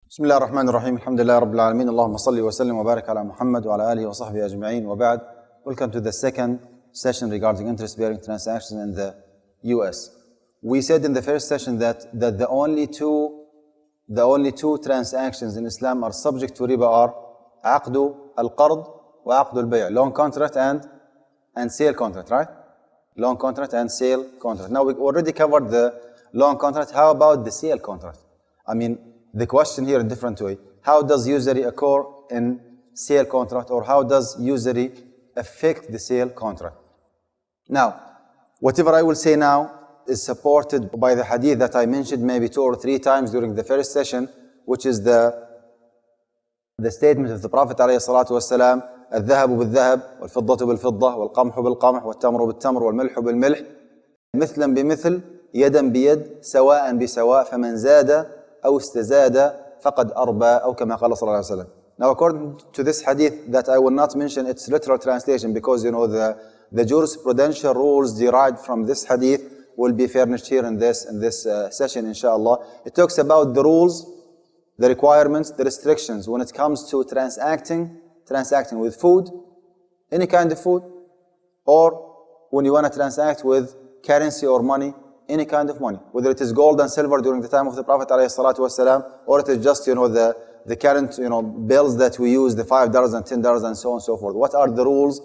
بسم الله الرحمن الرحيم الحمد لله رب العالمين اللهم صل وسلم وبارك على محمد وعلى آله وصحبه أجمعين وبعد. Welcome to the second session regarding interest-bearing transactions in the US. We said in the first session that the only two transactions in Islam are subject to riba are عقد القرض وعقد البيع, loan contract and sale contract, right? Loan contract and sale contract. Now we already covered the loan contract. How about the sale contract? I mean, the question here in a different way. How does usury occur in sale contract, or how does usury affect the sale contract? Now, whatever I will say now is supported by the hadith that I mentioned maybe 2 or 3 times during the first session, which is the statement of the Prophet ﷺ, الذهب بالذهب والفضة بالفضة والقمح بالقمح والتمر بالتمر والملح بالملح مثلا بمثل يدا بيد سواء بسواء فمن زاد أو استزاد فقد أربى أو كما قال صلى الله عليه وسلم. Now, according to this hadith that I will not mention its literal translation because the jurisprudential rules derived from this hadith will be furnished here in this session, inshallah. It talks about the rules, the requirements, the restrictions when it comes to transacting with food, any kind of food, or when you want to transact with currency or money, any kind of money, whether it is gold and silver during the time of the Prophet ﷺ, or it is just the current bills that we use, the $5 and $10 and so on and so forth. What are the rules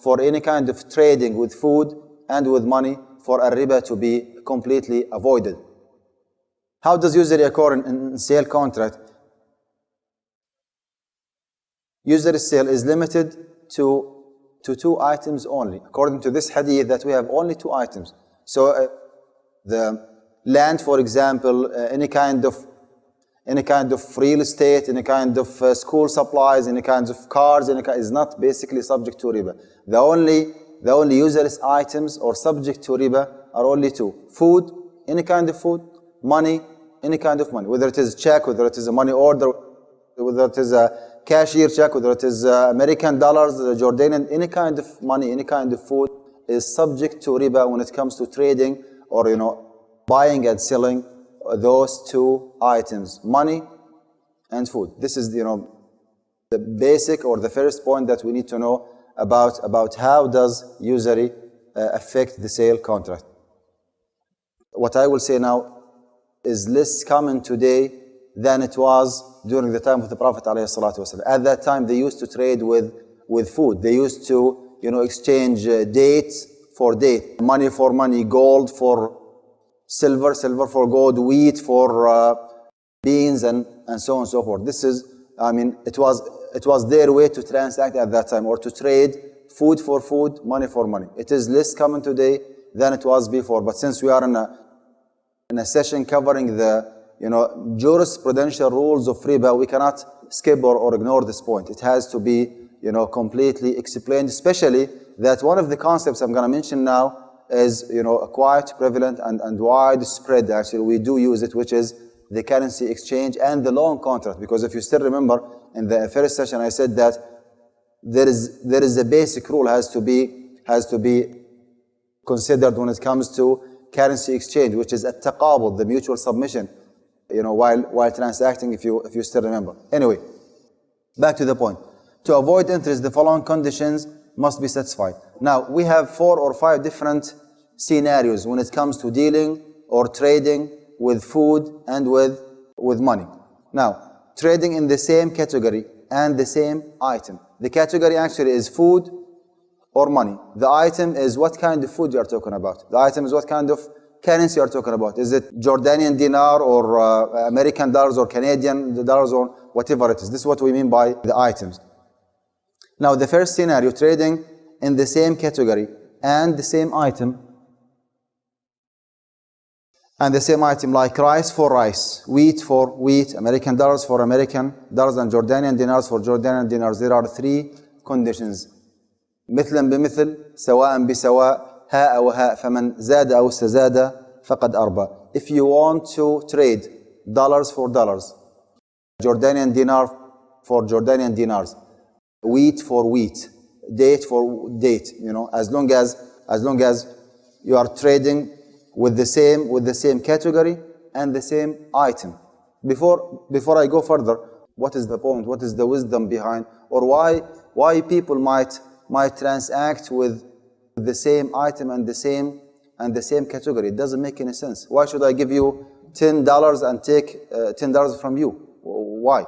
for any kind of trading with food and with money for a riba to be completely avoided? How does usury occur in sale contract? Usury sale is limited to 2 items only, according to this hadith that we have only 2 items. So the land, for example, any kind of real estate, any kind of school supplies, any kinds of cars, is not basically subject to riba. The only useless items or subject to riba are only 2: food, any kind of food; money, any kind of money, whether it is check, whether it is a money order, whether it is a cashier check, whether it is American dollars, Jordanian, any kind of money, any kind of food is subject to riba when it comes to trading or buying and selling those 2 items, money and food. This is the basic or the first point that we need to know about how does usury affect the sale contract. What I will say now is less common today than it was during the time of the Prophet ﷺ. At that time, they used to trade with food. They used to exchange dates for date, money for money, gold for silver, silver for gold, wheat for beans, and so on and so forth. This is, it was their way to transact at that time, or to trade food for food, money for money. It is less common today than it was before. But since we are in a session covering the jurisprudential rules of riba, we cannot skip or ignore this point. It has to be completely explained, especially that one of the concepts I'm going to mention now is quite prevalent and widespread. Actually, we do use it, which is the currency exchange and the loan contract. Because if you still remember, in the first session I said that there is a basic rule has to be considered when it comes to currency exchange, which is at-taqabud, the mutual submission, while transacting, if you still remember. Anyway, back to the point. To avoid interest, the following conditions must be satisfied. Now, we have 4 or 5 different scenarios when it comes to dealing or trading with food and with money. Now, trading in the same category and the same item. The category actually is food or money. The item is what kind of food you are talking about. The item is what kind of currency you are talking about. Is it Jordanian dinar or American dollars or Canadian dollars or whatever it is? This is what we mean by the items. Now, the first scenario, trading in the same category and the same item, like rice for rice, wheat for wheat, American dollars for American dollars, and Jordanian dinars for Jordanian dinars. There are 3 conditions. مثلا بمثل سواء بسواء هاء وهاء فمن زاد أو استزاد فقد أربى. If you want to trade dollars for dollars, Jordanian dinar for Jordanian dinars, wheat for wheat, date for date, as long as you are trading with the same category and the same item, before I go further, what is the point? What is the wisdom behind, or why people might transact with the same item and the same category? It doesn't make any sense. Why should I give you $10 and take $10 from you? Why?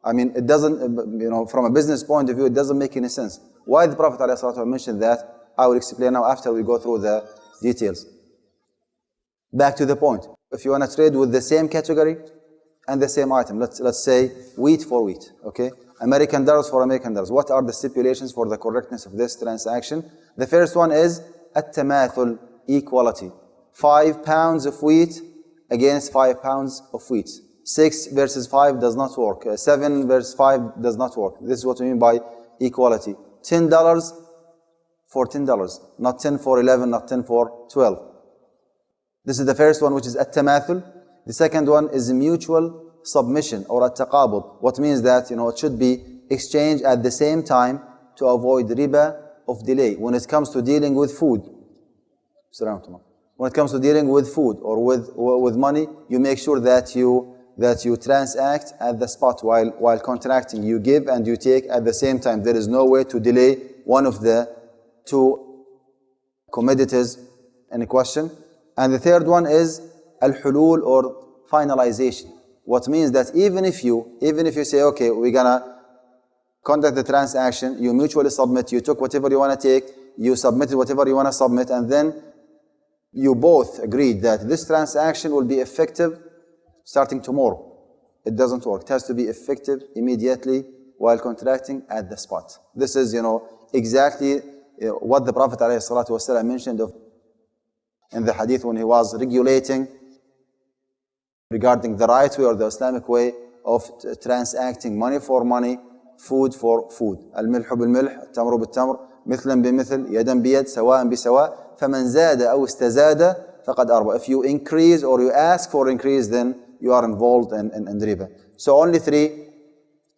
I mean, it doesn't, from a business point of view, it doesn't make any sense. Why the Prophet ﷺ mentioned that, I will explain now after we go through the details. Back to the point. If you want to trade with the same category and the same item, let's say wheat for wheat, okay? American dollars for American dollars. What are the stipulations for the correctness of this transaction? The first one is at-tamathul, equality. 5 pounds of wheat against 5 pounds of wheat. 6 versus 5 does not work. 7 versus 5 does not work. This is what we mean by equality. $10 for $10. Not 10 for 11, not 10 for 12. This is the first one, which is at-tamathul. The second one is mutual submission, or at-taqabud. What means that, it should be exchanged at the same time to avoid riba of delay. When it comes to dealing with food, when it comes to dealing with food or with money, you make sure that you transact at the spot while contracting. You give and you take at the same time. There is no way to delay one of the two commodities in question. And the third one is al-hulul, or finalization. What means that even if you say, okay, we're gonna conduct the transaction, you mutually submit, you took whatever you want to take, you submitted whatever you want to submit, and then you both agreed that this transaction will be effective starting tomorrow. It doesn't work. It has to be effective immediately while contracting at the spot. This is, exactly what the Prophet ﷺ mentioned in the hadith when he was regulating regarding the right way or the Islamic way of transacting money for money, food for food. الملح بالملح، التمر بالتمر، مثلا بمثل، يدا بيد، سواء بسواء، فمن زاد أو استزاد فقد أربى. If you increase or you ask for increase, then you are involved in riba. So only 3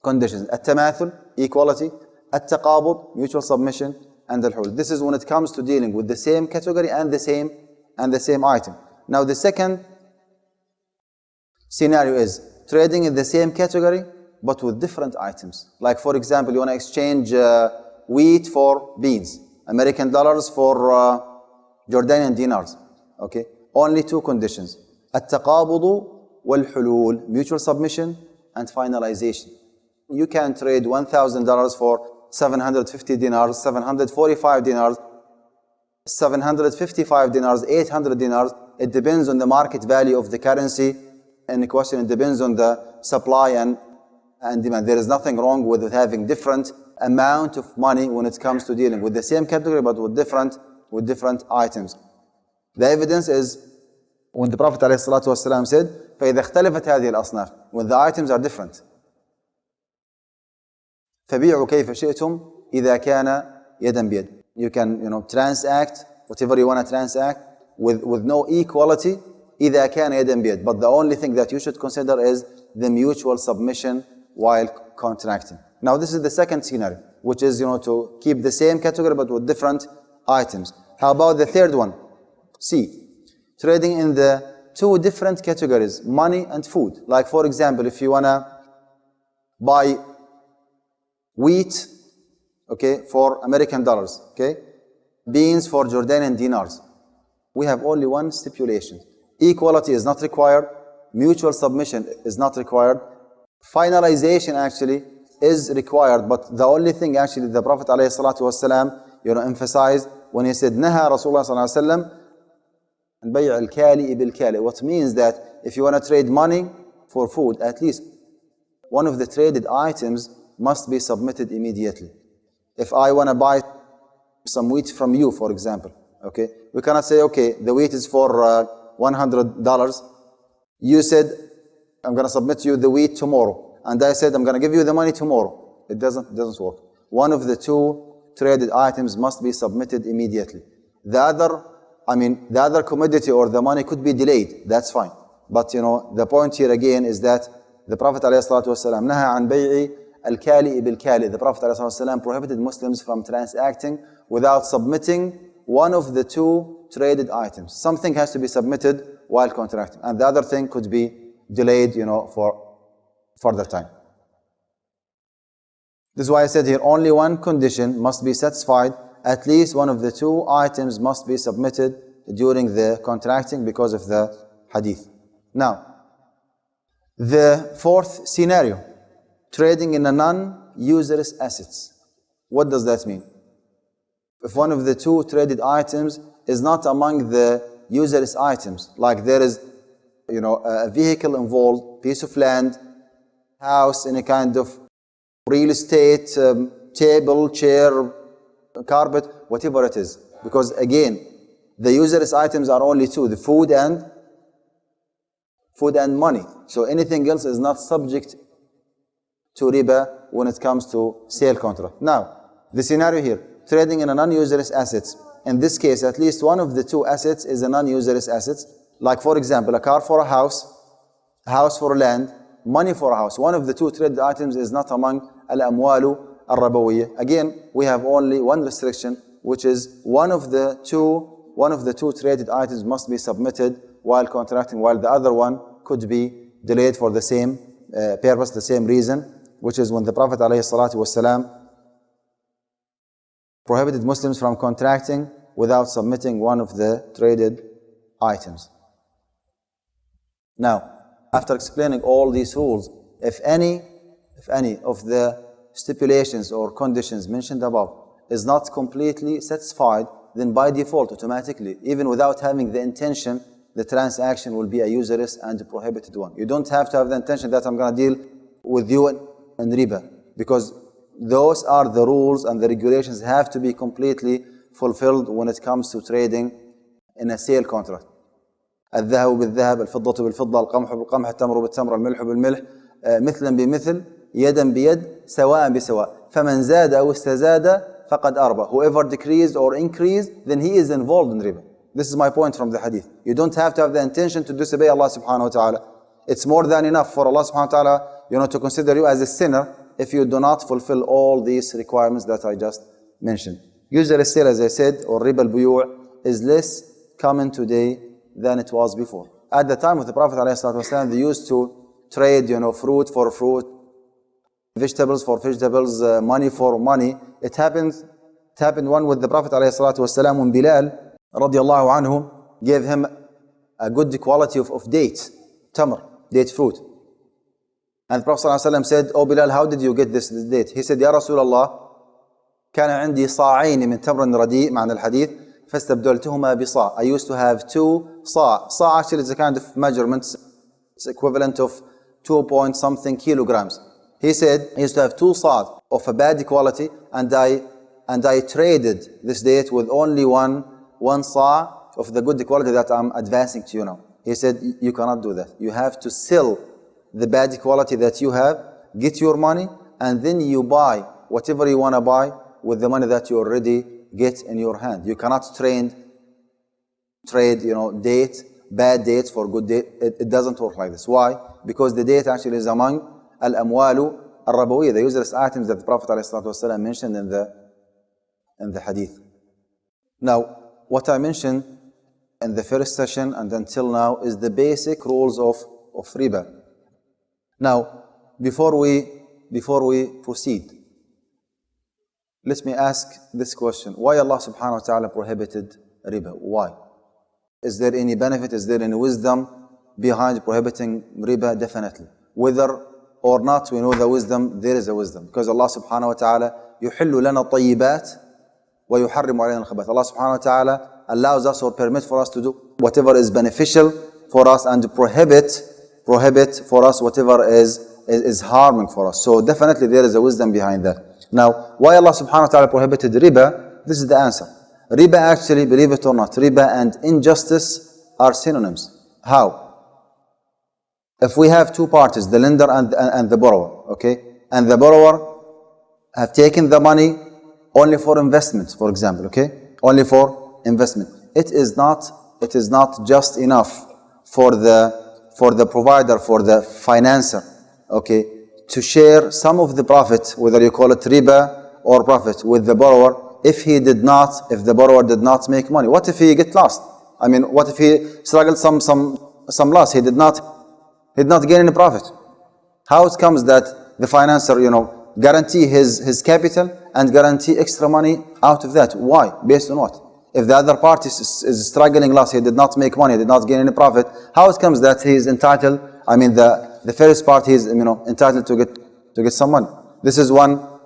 conditions: at-tamathul, equality; at-taqabud, mutual submission; and al-hulul. This is when it comes to dealing with the same category and the same item. Now the second scenario is trading in the same category but with different items. Like, for example, you want to exchange wheat for beans, American dollars for Jordanian dinars. Okay, only 2 conditions: at-taqabudu wal-hulul, mutual submission and finalization. You can trade $1,000 for 750 dinars, 745 dinars, 755 dinars, 800 dinars. It depends on the market value of the currency in question. It depends on the supply and demand. There is nothing wrong with having different amount of money when it comes to dealing with the same category but with different items. The evidence is when the Prophet ﷺ said, فَإِذَا اخْتَلَفَتْ هَذِهِ الْأَصْنَافِ, when the items are different, فَبِيعُوا كَيْفَ شِئْتُمْ إِذَا كَانَ يَدًا بِيَدٍ. You can, transact whatever you want to transact with no equality, إِذَا كَانَ يَدًا بِيَدٍ. But the only thing that you should consider is the mutual submission while contracting. Now this is the second scenario, which is, to keep the same category but with different items. How about the third one? C, trading in the 2 different categories, money and food. Like, for example, if you want to buy wheat, okay, for American dollars, okay, beans for Jordanian dinars, we have only one stipulation: equality is not required, mutual submission is not required, finalization actually is required. But the only thing actually the Prophet ﷺ, emphasized when he said, Naha Rasulullah ﷺ and bay'a al-kali bil-kali. What means that if you want to trade money for food, at least one of the traded items must be submitted immediately. If I want to buy some wheat from you, for example, okay, we cannot say, okay, the wheat is for $100. You said, I'm going to submit you the wheat tomorrow, and I said, I'm going to give you the money tomorrow. It doesn't work. One of the 2 traded items must be submitted immediately. The other commodity or the money could be delayed. That's fine. But the point here again is that the Prophet ﷺ naha an bay'i al-kali bil-kali. The Prophet ﷺ prohibited Muslims from transacting without submitting one of the 2 traded items. Something has to be submitted while contracting, and the other thing could be delayed, for further time. This is why I said here only one condition must be satisfied. At least one of the two items must be submitted during the contracting because of the hadith. Now, the fourth scenario, trading in a non-usurious assets. What does that mean? If one of the two traded items is not among the usurious items, like there is, a vehicle involved, piece of land, house, any kind of real estate, table, chair, carpet, whatever it is. Because again, the usurious items are only two, the food and money. So anything else is not subject to riba when it comes to sale contract. Now, the scenario here, trading in a non-usurious assets. In this case, at least one of the two assets is a non-usurious assets. Like for example, a car for a house for land, money for a house. One of the two traded items is not among al-amwalu al-rabawiyya. Again, we have only one restriction, which is one of the two traded items must be submitted while contracting, while the other one could be delayed for the same purpose, the same reason, which is when the Prophet ﷺ prohibited Muslims from contracting without submitting one of the traded items. Now, after explaining all these rules, if any of the stipulations or conditions mentioned above is not completely satisfied, then by default, automatically, even without having the intention, the transaction will be a usurious and a prohibited one. You don't have to have the intention that I'm going to deal with you in riba, because those are the rules and the regulations have to be completely fulfilled when it comes to trading in a sale contract. الذهب بالذهب، الفضة بالفضة، القمح بالقمح، التمر بالتمر، الملح بالملح، مثلا بمثل، يدا بيد، سواء بسواء. فمن زاد أو استزاد فقد أربى. Whoever decreased or increased, then he is involved in riba. This is my point from the hadith. You don't have to have the intention to disobey Allah subhanahu wa ta'ala. It's more than enough for Allah subhanahu wa ta'ala, to consider you as a sinner if you do not fulfill all these requirements that I just mentioned. Usury sale, as I said, or riba al-buyu' is less common today than it was before. At the time of the Prophet ﷺ, they used to trade, fruit for fruit, vegetables for vegetables, money for money. It happened one with the Prophet ﷺ when Bilal radiallahu anhu gave him a good quality of date, tamr, date fruit. And the Prophet ﷺ said, "Oh Bilal, how did you get this date?" He said, "Ya Rasulullah, كان عندي صاعين من تمر رديء." معنى الحديث فاستبدلتهما بصاع. I used to have 2 صاع. صاع actually is a kind of measurement. It's equivalent of 2 point something kilograms. He said he used to have 2 صاع of a bad quality, and I traded this date with only one صاع of the good quality that I'm advancing to you now. He said, you cannot do that. You have to sell the bad quality that you have, get your money, and then you buy whatever you want to buy with the money that you already get in your hand. You cannot trade, bad dates for good date. It doesn't work like this. Why? Because the date actually is among al-amwalu al-rabawiyya, the usurious items that the Prophet ﷺ mentioned in the hadith. Now, what I mentioned in the first session and until now is the basic rules of riba. Now, before we proceed, let me ask this question. Why Allah subhanahu wa ta'ala prohibited riba? Why? Is there any benefit? Is there any wisdom behind prohibiting riba? Definitely. Whether or not we know the wisdom, there is a wisdom. Because Allah subhanahu wa ta'ala يُحِلُّ لَنَا الطَّيِّبَاتِ وَيُحَرِّمُ عَلَيْنَا الْخَبَائِثِ. Allah subhanahu wa ta'ala allows us or permits for us to do whatever is beneficial for us and prohibit for us whatever is harming for us. So definitely there is a wisdom behind that. Now, why Allah subhanahu wa ta'ala prohibited riba? This is the answer. Riba actually, believe it or not, riba and injustice are synonyms. How? If we have two parties, the lender and the borrower, okay? And the borrower have taken the money only for investment, for example, okay? Only for investment. It is not just enough for the provider, for the financer, okay, to share some of the profit, whether you call it riba or profit, with the borrower if the borrower did not make money. What if he get lost? I mean, what if he struggled some loss? He did not He did not gain any profit. How it comes that the financer, guarantee his capital and guarantee extra money out of that? Why? Based on what? If the other party is struggling loss, he did not make money, did not gain any profit, how it comes that he is entitled, the first party is entitled to get some money? This is one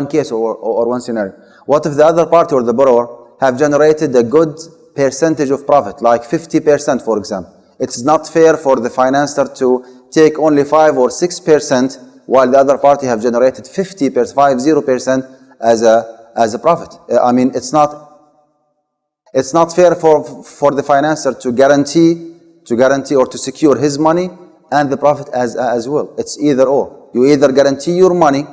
case or one scenario. What if the other party or the borrower have generated a good percentage of profit, like 50%, for example? It's not fair for the financer to take only 5 or 6%, while the other party have generated 50% as a profit. It's not fair for the financer to guarantee or to secure his money and the profit as well. It's either or. You either guarantee your money,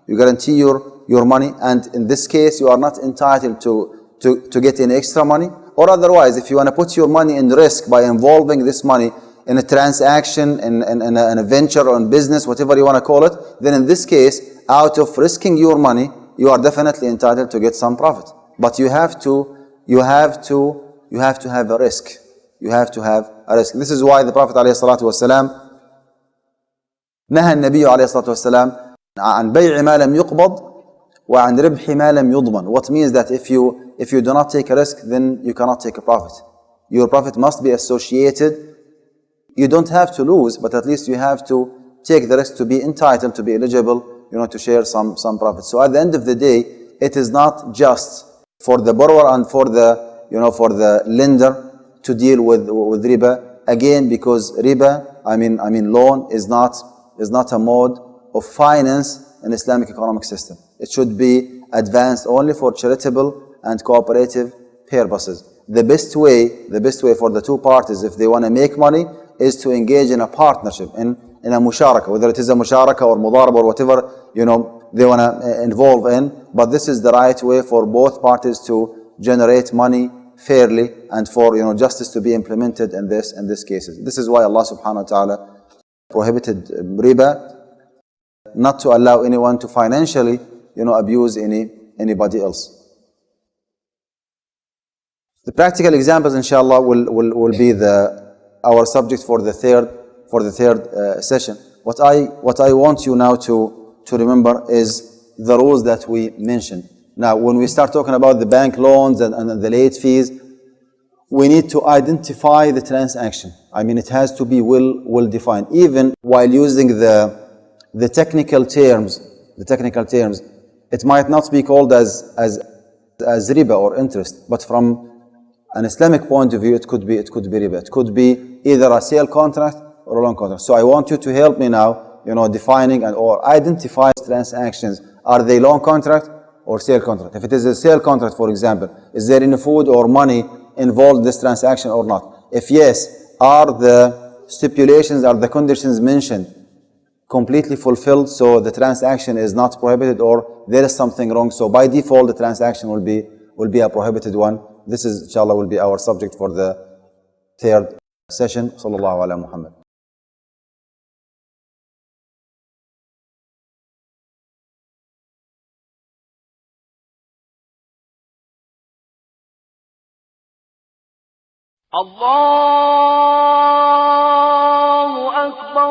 and in this case you are not entitled to get any extra money, or otherwise, if you want to put your money in risk by involving this money in a transaction, in a venture or in business, whatever you want to call it, then in this case, out of risking your money, you are definitely entitled to get some profit. But you have to have a risk. You have to have a risk. This is why the Prophet ﷺ نهى النبي عليه الصلاة والسلام عن بيع ما لم يقبض وعن ربح ما لم يضمن. What means that if you do not take a risk, then you cannot take a profit. Your profit must be associated. You don't have to lose, but at least you have to take the risk to be entitled, to be eligible, to share some profit. So at the end of the day, it is not just for the borrower and for the lender to deal with riba. Again, because riba, loan is not a mode of finance in Islamic economic system. It should be advanced only for charitable and cooperative purposes. The best way for the two parties, if they want to make money, is to engage in a partnership, in a musharaka, whether it is a musharaka or mudaraba or whatever they want to involve in. But this is the right way for both parties to generate money fairly and for justice to be implemented in these cases. This is why Allah subhanahu wa ta'ala prohibited riba, not to allow anyone to financially abuse anybody else. The practical examples, inshallah, will be our subject for the third session. What I want you now to remember is the rules that we mentioned. Now, when we start talking about the bank loans and the late fees, we need to identify the transaction. It has to be well defined. Even while using the technical terms, it might not be called as riba or interest, but from an Islamic point of view, it could be riba. It could be either a sale contract or a loan contract. So I want you to help me now, defining or identify transactions. Are they loan contract or sale contract? If it is a sale contract, for example, is there any food or money involved in this transaction or not? If yes, are the stipulations, are the conditions mentioned completely fulfilled, so the transaction is not prohibited, or there is something wrong, so by default the transaction will be a prohibited one? This is, inshallah, will be our subject for the third session. Sallallahu ala Muhammad. Allahu Akbar,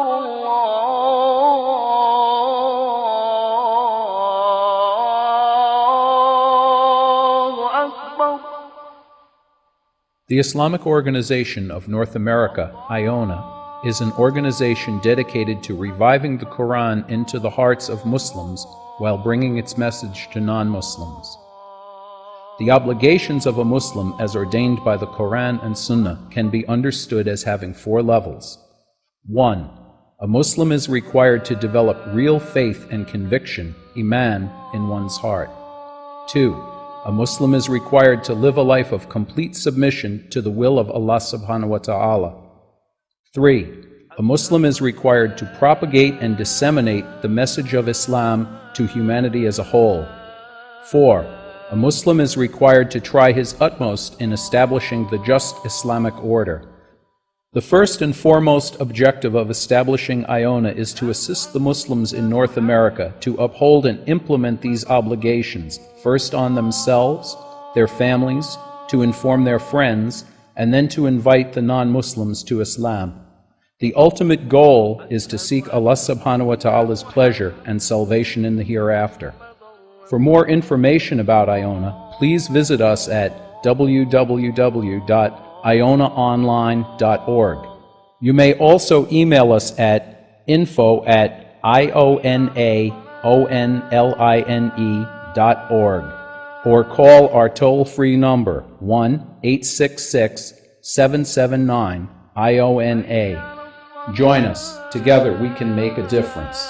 Allahu Akbar. The Islamic Organization of North America, IONA, is an organization dedicated to reviving the Quran into the hearts of Muslims while bringing its message to non-Muslims. The obligations of a Muslim as ordained by the Quran and Sunnah can be understood as having 4 levels. 1. A Muslim is required to develop real faith and conviction, iman, in one's heart. 2. A Muslim is required to live a life of complete submission to the will of Allah subhanahu wa ta'ala. 3. A Muslim is required to propagate and disseminate the message of Islam to humanity as a whole. 4. A Muslim is required to try his utmost in establishing the just Islamic order. The first and foremost objective of establishing IONA is to assist the Muslims in North America to uphold and implement these obligations, first on themselves, their families, to inform their friends, and then to invite the non-Muslims to Islam. The ultimate goal is to seek Allah subhanahu wa ta'ala's pleasure and salvation in the hereafter. For more information about Iona, please visit us at www.ionaonline.org. You may also email us at info@ionaonline.org or call our toll-free number 1-866-779-IONA. Join us. Together we can make a difference.